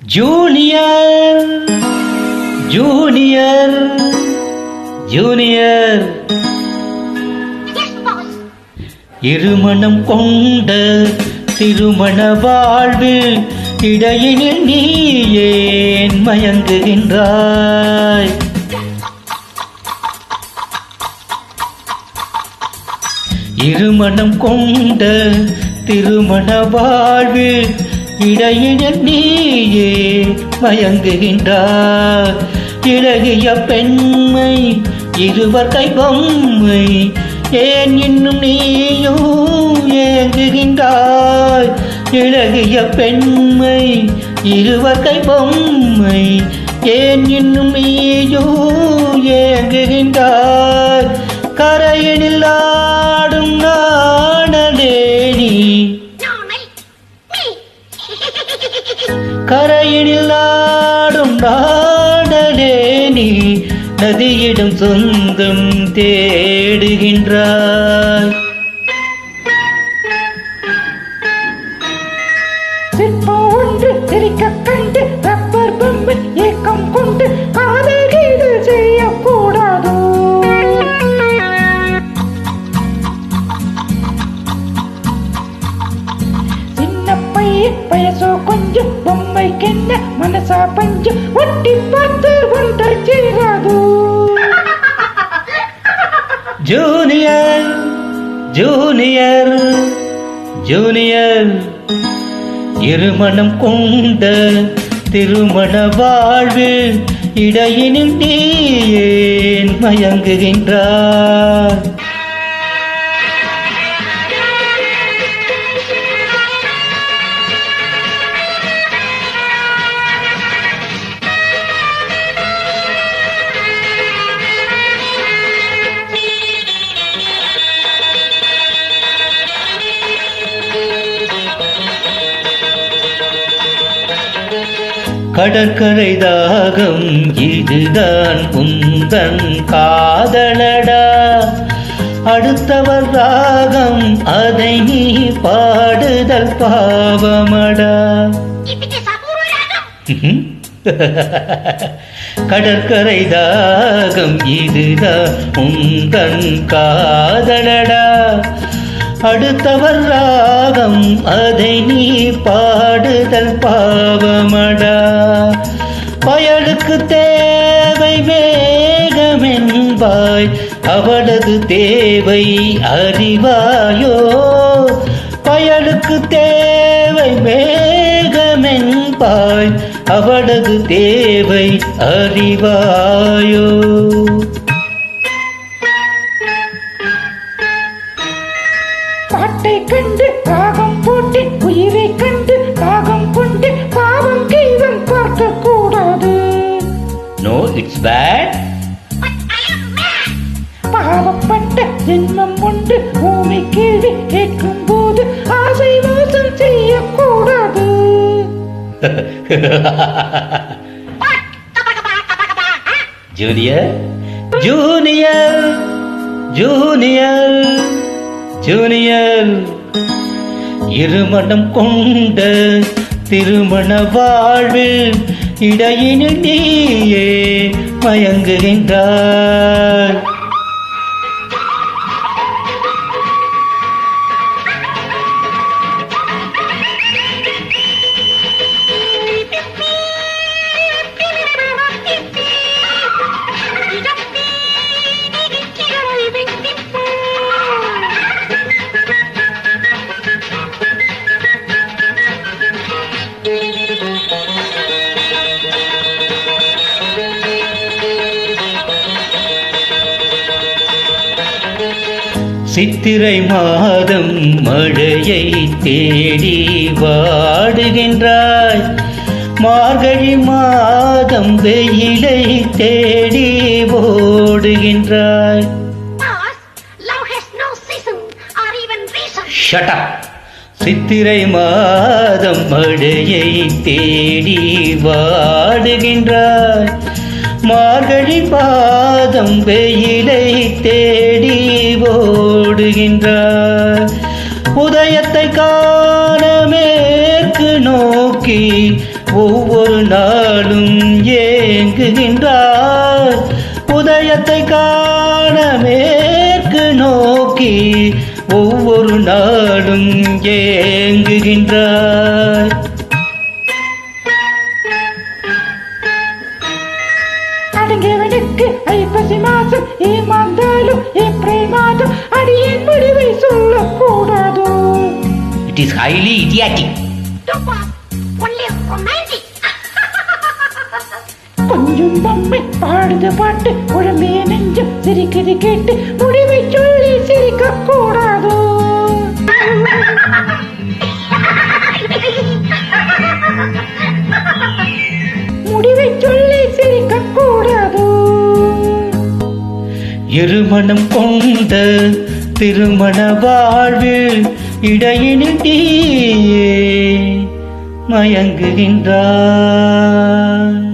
Junior junior junior இருமணம் கொண்ட திருமண வாழ்வில் இடையினில் நீ ஏன் மயங்குகின்றாய்? இருமணம் கொண்ட திருமண வாழ்வில் இடையினில் நீயே மயங்குகின்றாய். இளகிய பெண்மை இருவர் கை பொம்மை ஏன் இன்னும் நீயும் ஏங்குகின்றாய்? இளகிய பெண்மை இருவர் கை பொம்மை ஏன் இன்னும் நீயும் ஏங்குகின்றாய்? கரையினில் ஆடும் நாணலே நீ, கரையினில் ஆடும் நாடலே நீ, நதியிடம் சொந்தம் தேடுகின்றாய். சிற்பம் ஒன்று சிரிக்க கண்டு ரப்பர் பொம்மை ஏக்கம் கொண்டு காதல் கீது செய்யக்கூடாது. சின்ன பையன் வயசோ கொஞ்சம் பொம்மைக்கென்ன மனசா பஞ்சம் ஒட்டி பார்த்து ஒன்றை செய்யாது. ஜூனியர் ஜூனியர் ஜூனியர் இருமணம் கொண்ட திருமண வாழ்வில் இடையினில் நீ ஏன் மயங்குகின்றாய்? கடற்கரை தாகம் இதுதான் உந்தன் காதலடா. அடுத்தவர் ராகம் அதை நீ பாடுதல் பாவமடா. கடற்கரை தாகம் இதுதான் உந்தன் காதலடா. அடுத்தவர் ராகம் அதை நீ பாடுதல் பாவமடா. பயலுக்கு தேவை வேகமென்பாய், அவளது தேவை அறிவாயோ? பயலுக்கு தேவை வேகமென்பாய், அவளது தேவை அறிவாயோ? பாட்டை கண்டு ராகம் போட்டு உயிரை கண்டு ராகம் கொண்டு பாவம் கீதம் பார்க்க கூடாது. No, it's bad. பாவப்பட்ட ஜென்மம் உண்டு பூமி கீழே கேட்கும் போது ஆசை மோசம் செய்யக்கூடாது. ஜூனியர் ஜூனியர் ஜூனியர் ஜூனியர் இருமணம் கொண்ட திருமண வாழ்வில் இடையினில் நீயே மயங்குகின்றாய். சித்திரை மாதம் மழையை தேடி வாடுகின்றாய். மார்கழி மாதம் வெயிலை தேடி ஓடுகின்றாய். Shut up. சித்திரை மாதம் மழையை தேடி வாடுகின்றாய். மார்கழி பாதம் வெயிலை தேடி ஓடுகின்றார். உதயத்தை காண மேற்கு நோக்கி ஒவ்வொரு ஏங்குகின்றாய் உதயத்தை காண மேற்கு நோக்கி ஒவ்வொரு நாளும் ஏங்குகின்றாய். அடங்கியவனுக்கு ஐப்பசி மாசம் ஏமாந்தாலும் ஏப்ரல் மாதம் அடியின் முடிவை சொல்லக்கூடாதோ. It is highly idiotic. கொஞ்சம் பொம்மை பாடுத பாட்டு உடம்பிய நெஞ்சம் சிரிக்குது கேட்டு முடிவை சொல்லி சிரிக்க கூடாதோ. முடிவை சொல்லி சிரிக்க கூடாதோ. இருமணம் கொண்ட திருமண வாழ்வில் இடையினில் நீயே மயங்குகின்றாய்.